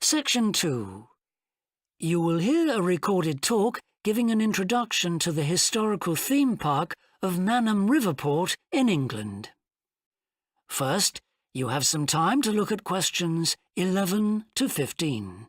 Section 2. You will hear a recorded talk giving an introduction to the historical theme park of Manham Riverport in England. First, you have some time to look at questions 11 to 15.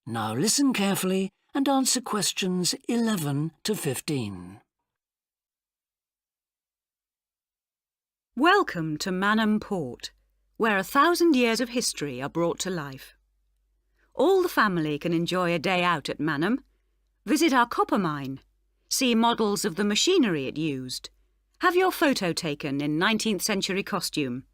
Now listen carefully and answer questions 11 to 15. Welcome to Manham Port, where 1,000 years of history are brought to life. All the family can enjoy a day out at Manham, visit our copper mine, see models of the machinery it used, have your photo taken in 19th century costume,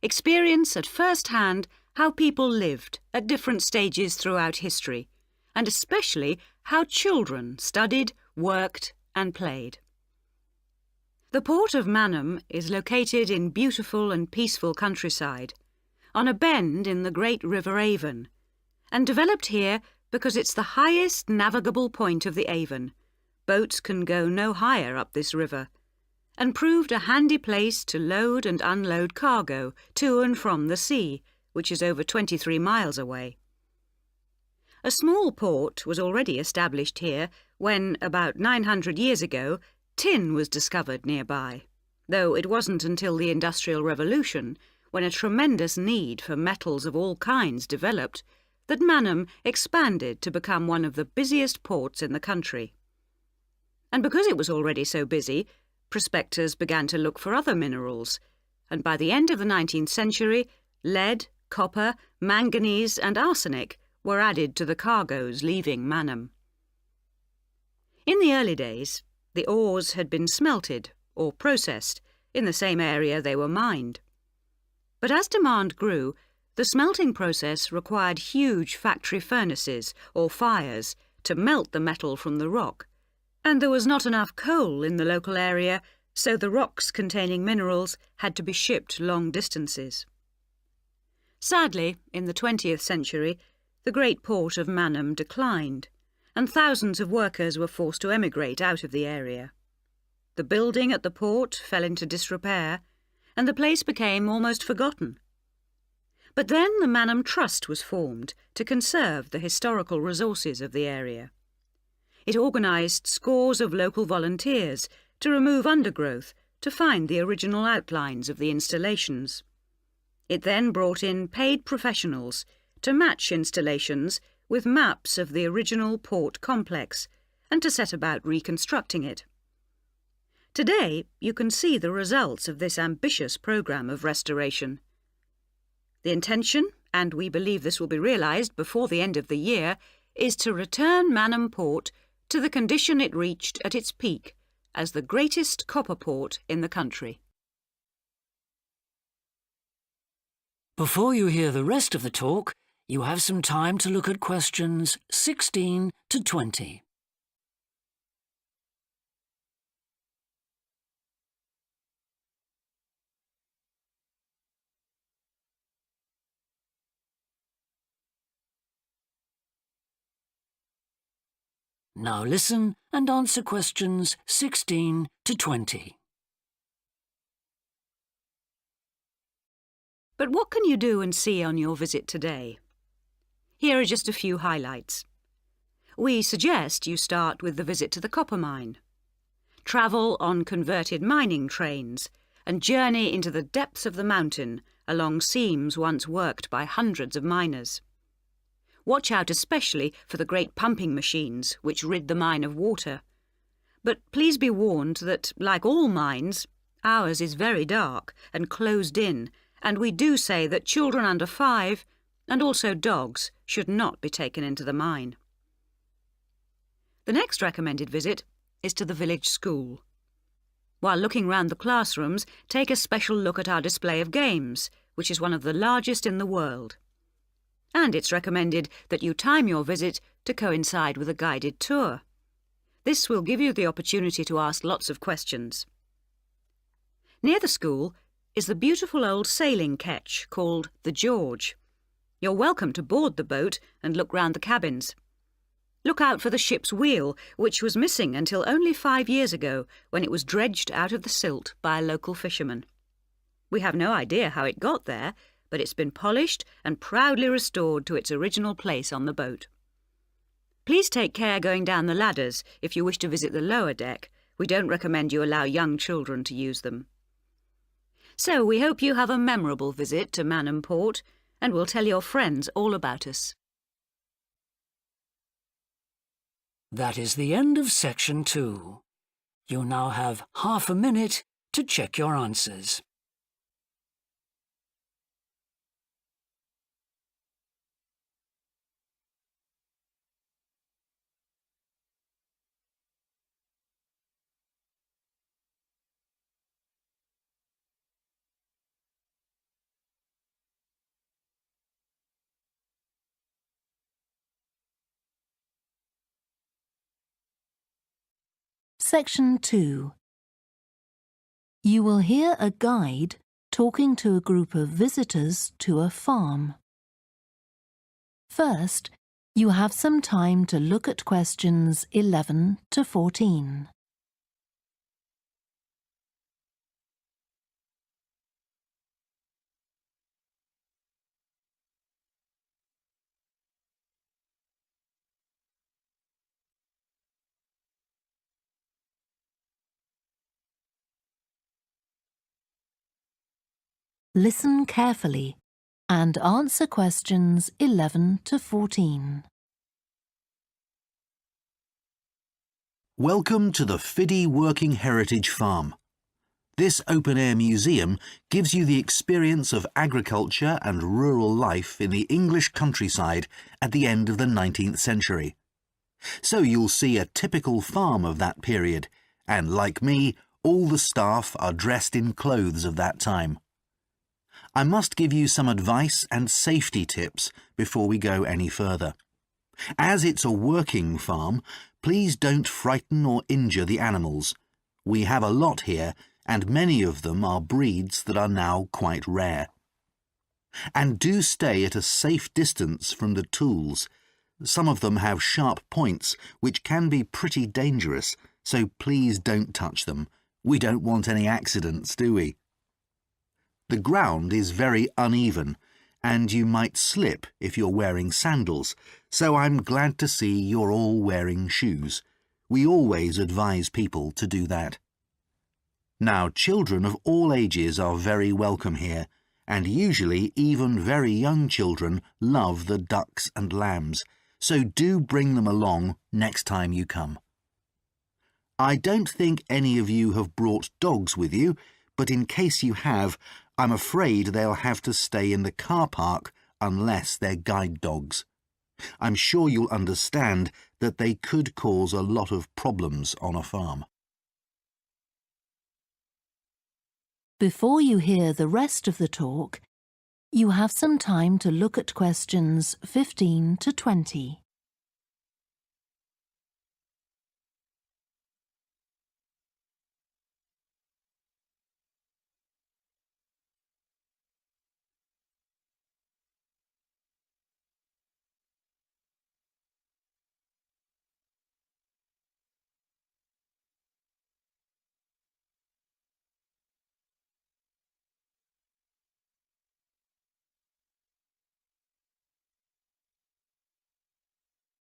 experience at first hand how people lived at different stages throughout history, and especially how children studied, worked and played. The port of Manham is located in beautiful and peaceful countryside, on a bend in the great River Avon, and developed here because it's the highest navigable point of the Avon. Boats can go no higher up this river, and proved a handy place to load and unload cargo to and from the sea, which is over 23 miles away. A small port was already established here when, about 900 years ago, tin was discovered nearby, though it wasn't until the Industrial Revolution, when a tremendous need for metals of all kinds developed, that Manham expanded to become one of the busiest ports in the country. And because it was already so busy, prospectors began to look for other minerals, and by the end of the 19th century, lead, copper, manganese and arsenic were added to the cargoes leaving Manham. In the early days, the ores had been smelted or processed in the same area they were mined. But as demand grew, the smelting process required huge factory furnaces or fires to melt the metal from the rock, and there was not enough coal in the local area, so the rocks containing minerals had to be shipped long distances. Sadly, in the 20th century, the great port of Manham declined, and thousands of workers were forced to emigrate out of the area. The building at the port fell into disrepair, and the place became almost forgotten. But then the Manham Trust was formed to conserve the historical resources of the area. It organised scores of local volunteers to remove undergrowth to find the original outlines of the installations. It then brought in paid professionals to match installations with maps of the original port complex and to set about reconstructing it. Today, you can see the results of this ambitious programme of restoration. The intention, and we believe this will be realised before the end of the year, is to return Manham Port to the condition it reached at its peak as the greatest copper port in the country. Before you hear the rest of the talk, you have some time to look at questions 16 to 20. Now listen and answer questions 16 to 20. But what can you do and see on your visit today? Here are just a few highlights. We suggest you start with the visit to the copper mine. Travel on converted mining trains and journey into the depths of the mountain along seams once worked by hundreds of miners. Watch out especially for the great pumping machines which rid the mine of water. But please be warned that, like all mines, ours is very dark and closed in, and we do say that children under 5 and also dogs should not be taken into the mine. The next recommended visit is to the village school. While looking round the classrooms, take a special look at our display of games, which is one of the largest in the world. And it's recommended that you time your visit to coincide with a guided tour. This will give you the opportunity to ask lots of questions. Near the school is the beautiful old sailing ketch called the George. You're welcome to board the boat and look round the cabins. Look out for the ship's wheel, which was missing until only 5 years ago, when it was dredged out of the silt by a local fisherman. We have no idea how it got there, but it's been polished and proudly restored to its original place on the boat. Please take care going down the ladders if you wish to visit the lower deck. We don't recommend you allow young children to use them. So we hope you have a memorable visit to Manham Port, and will tell your friends all about us. That is the end of section 2. You now have half a minute to check your answers. Section 2. You will hear a guide talking to a group of visitors to a farm. First, you have some time to look at questions 11 to 14. Listen carefully and answer questions 11 to 14. Welcome to the Fiddy Working Heritage Farm. This open-air museum gives you the experience of agriculture and rural life in the English countryside at the end of the 19th century. So you'll see a typical farm of that period, and like me, all the staff are dressed in clothes of that time. I must give you some advice and safety tips before we go any further. As it's a working farm, please don't frighten or injure the animals. We have a lot here, and many of them are breeds that are now quite rare. And do stay at a safe distance from the tools. Some of them have sharp points, which can be pretty dangerous, so please don't touch them. We don't want any accidents, do we? The ground is very uneven, and you might slip if you're wearing sandals, so I'm glad to see you're all wearing shoes. We always advise people to do that. Now, children of all ages are very welcome here, and usually even very young children love the ducks and lambs, so do bring them along next time you come. I don't think any of you have brought dogs with you, but in case you have, I'm afraid they'll have to stay in the car park unless they're guide dogs. I'm sure you'll understand that they could cause a lot of problems on a farm. Before you hear the rest of the talk, you have some time to look at questions 15 to 20.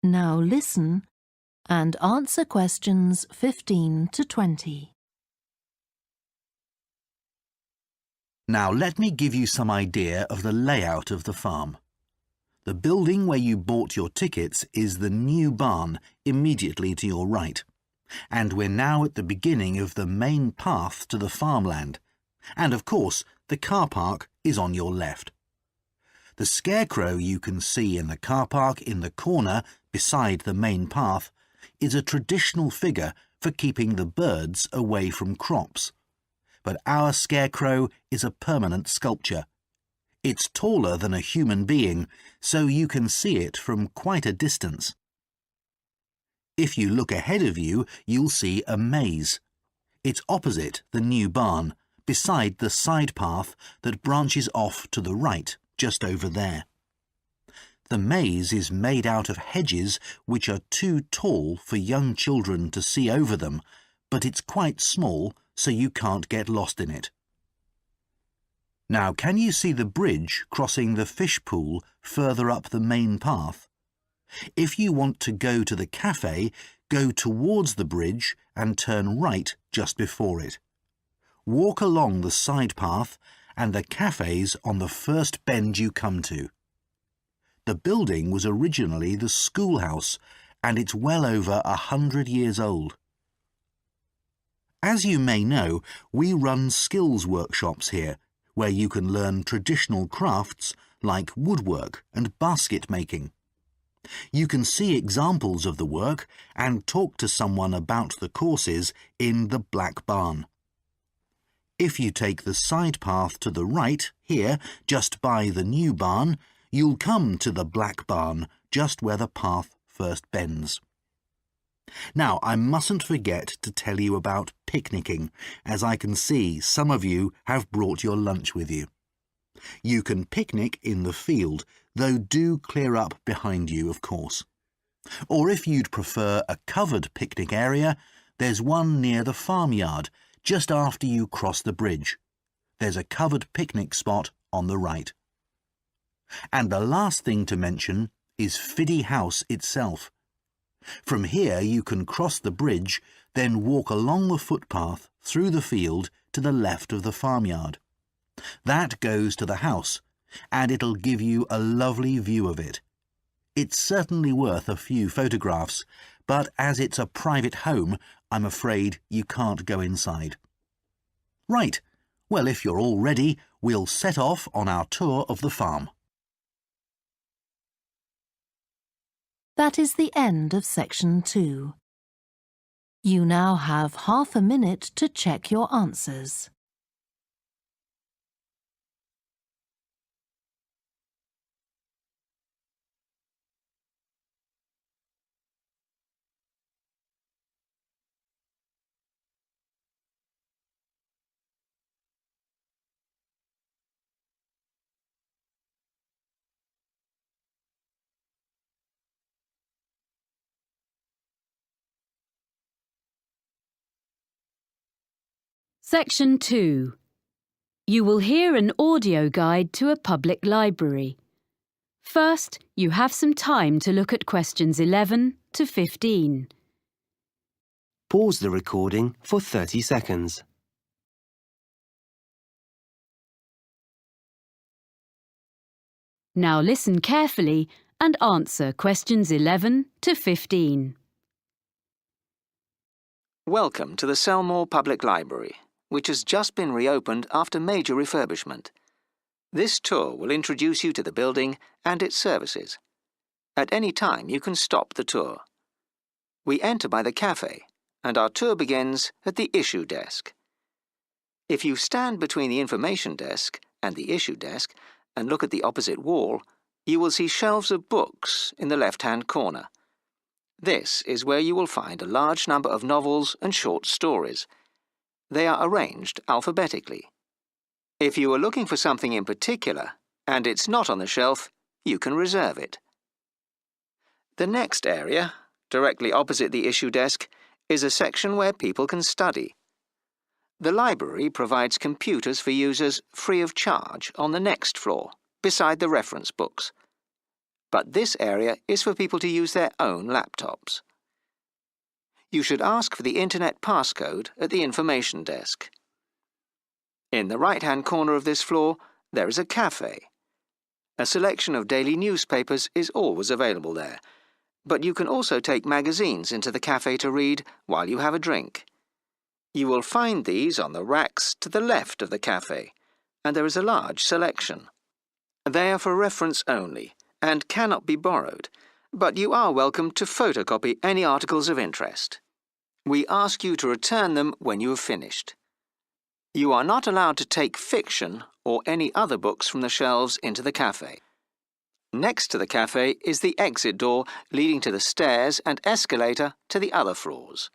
Now listen and answer questions 15 to 20. Now let me give you some idea of the layout of the farm. The building where you bought your tickets is the new barn immediately to your right, and we're now at the beginning of the main path to the farmland, and of course the car park is on your left. The scarecrow you can see in the car park in the corner beside the main path is a traditional figure for keeping the birds away from crops. But our scarecrow is a permanent sculpture. It's taller than a human being, so you can see it from quite a distance. If you look ahead of you, you'll see a maze. It's opposite the new barn, beside the side path that branches off to the right, just over there. The maze is made out of hedges which are too tall for young children to see over them, but it's quite small, so you can't get lost in it. Now, can you see the bridge crossing the fish pool further up the main path? If you want to go to the cafe, go towards the bridge and turn right just before it. Walk along the side path and the cafe's on the first bend you come to. The building was originally the schoolhouse, and it's well over 100 years old. As you may know, we run skills workshops here, where you can learn traditional crafts like woodwork and basket making. You can see examples of the work and talk to someone about the courses in the Black Barn. If you take the side path to the right, here, just by the new barn, you'll come to the Black Barn, just where the path first bends. Now, I mustn't forget to tell you about picnicking, as I can see some of you have brought your lunch with you. You can picnic in the field, though do clear up behind you, of course. Or if you'd prefer a covered picnic area, there's one near the farmyard, just after you cross the bridge. There's a covered picnic spot on the right. And the last thing to mention is Fiddy House itself. From here you can cross the bridge, then walk along the footpath through the field to the left of the farmyard. That goes to the house, and it'll give you a lovely view of it. It's certainly worth a few photographs, but as it's a private home, I'm afraid you can't go inside. Right, well, if you're all ready, we'll set off on our tour of the farm. That is the end of section 2. You now have half a minute to check your answers. Section 2. You will hear an audio guide to a public library. First, you have some time to look at questions 11 to 15. Pause the recording for 30 seconds. Now listen carefully and answer questions 11 to 15. Welcome to the Selmore Public Library, which has just been reopened after major refurbishment. This tour will introduce you to the building and its services. At any time, you can stop the tour. We enter by the cafe, and our tour begins at the issue desk. If you stand between the information desk and the issue desk and look at the opposite wall, you will see shelves of books in the left-hand corner. This is where you will find a large number of novels and short stories. They are arranged alphabetically. If you are looking for something in particular, and it's not on the shelf, you can reserve it. The next area, directly opposite the issue desk, is a section where people can study. The library provides computers for users free of charge on the next floor, beside the reference books. But this area is for people to use their own laptops. You should ask for the Internet passcode at the information desk. In the right-hand corner of this floor, there is a cafe. A selection of daily newspapers is always available there, but you can also take magazines into the cafe to read while you have a drink. You will find these on the racks to the left of the cafe, and there is a large selection. They are for reference only and cannot be borrowed, but you are welcome to photocopy any articles of interest. We ask you to return them when you have finished. You are not allowed to take fiction or any other books from the shelves into the cafe. Next to the cafe is the exit door leading to the stairs and escalator to the other floors.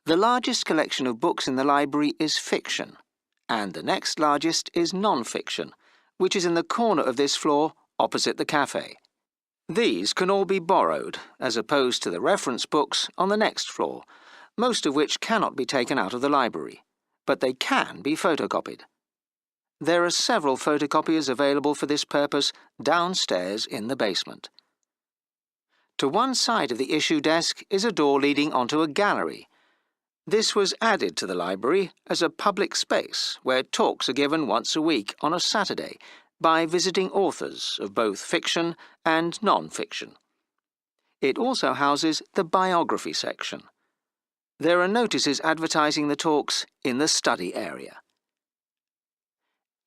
The largest collection of books in the library is fiction, and the next largest is non-fiction, which is in the corner of this floor opposite the cafe. These can all be borrowed, as opposed to the reference books on the next floor, most of which cannot be taken out of the library, but they can be photocopied. There are several photocopiers available for this purpose downstairs in the basement. To one side of the issue desk is a door leading onto a gallery. This was added to the library as a public space where talks are given once a week on a Saturday by visiting authors of both fiction and non-fiction. It also houses the biography section. There are notices advertising the talks in the study area.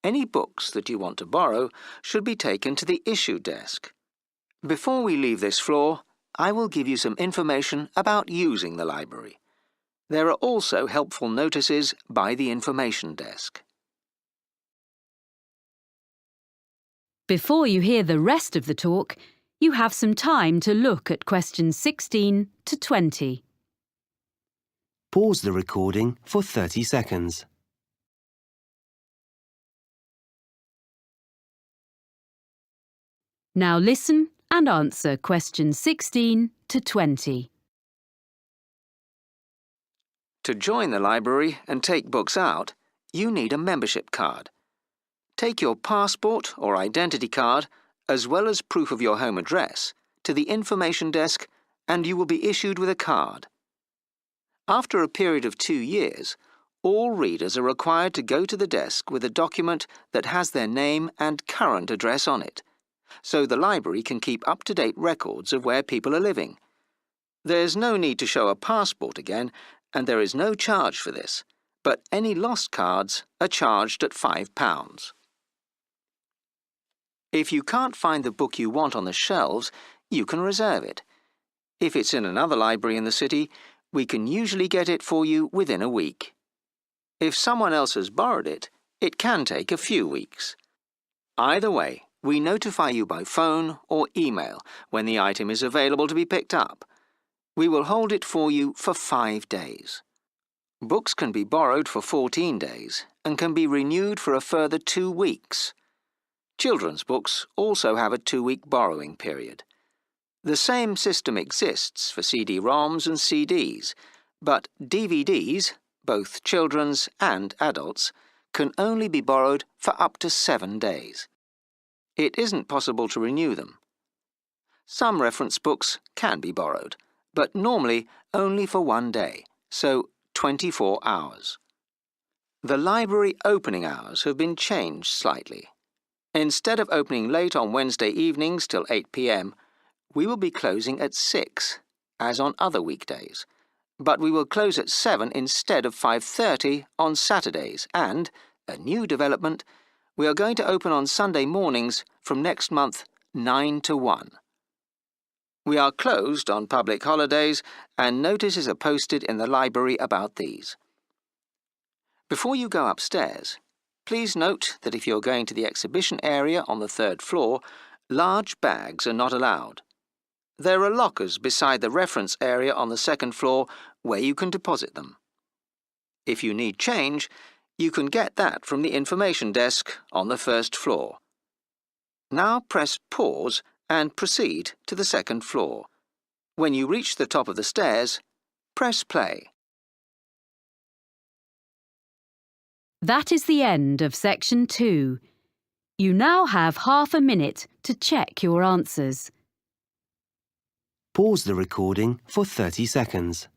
Any books that you want to borrow should be taken to the issue desk. Before we leave this floor, I will give you some information about using the library. There are also helpful notices by the information desk. Before you hear the rest of the talk, you have some time to look at questions 16 to 20. Pause the recording for 30 seconds. Now listen and answer questions 16 to 20. To join the library and take books out, you need a membership card. Take your passport or identity card, as well as proof of your home address, to the information desk and you will be issued with a card. After a period of 2 years, all readers are required to go to the desk with a document that has their name and current address on it, so the library can keep up-to-date records of where people are living. There's no need to show a passport again, and there is no charge for this, but any lost cards are charged at £5. If you can't find the book you want on the shelves, you can reserve it. If it's in another library in the city, we can usually get it for you within a week. If someone else has borrowed it, it can take a few weeks. Either way, we notify you by phone or email when the item is available to be picked up. We will hold it for you for 5 days. Books can be borrowed for 14 days and can be renewed for a further 2 weeks. Children's books also have a 2-week borrowing period. The same system exists for CD-ROMs and CDs, but DVDs, both children's and adults, can only be borrowed for up to 7 days. It isn't possible to renew them. Some reference books can be borrowed, but normally only for 1 day, so 24 hours. The library opening hours have been changed slightly. Instead of opening late on Wednesday evenings till 8 p.m, we will be closing at 6, as on other weekdays. But we will close at 7 instead of 5:30 on Saturdays and, a new development, we are going to open on Sunday mornings from next month 9 to 1. We are closed on public holidays and notices are posted in the library about these. Before you go upstairs, please note that if you're going to the exhibition area on the 3rd floor, large bags are not allowed. There are lockers beside the reference area on the 2nd floor where you can deposit them. If you need change, you can get that from the information desk on the 1st floor. Now press pause and proceed to the 2nd floor. When you reach the top of the stairs, press play. That is the end of section 2. You now have half a minute to check your answers. Pause the recording for 30 seconds.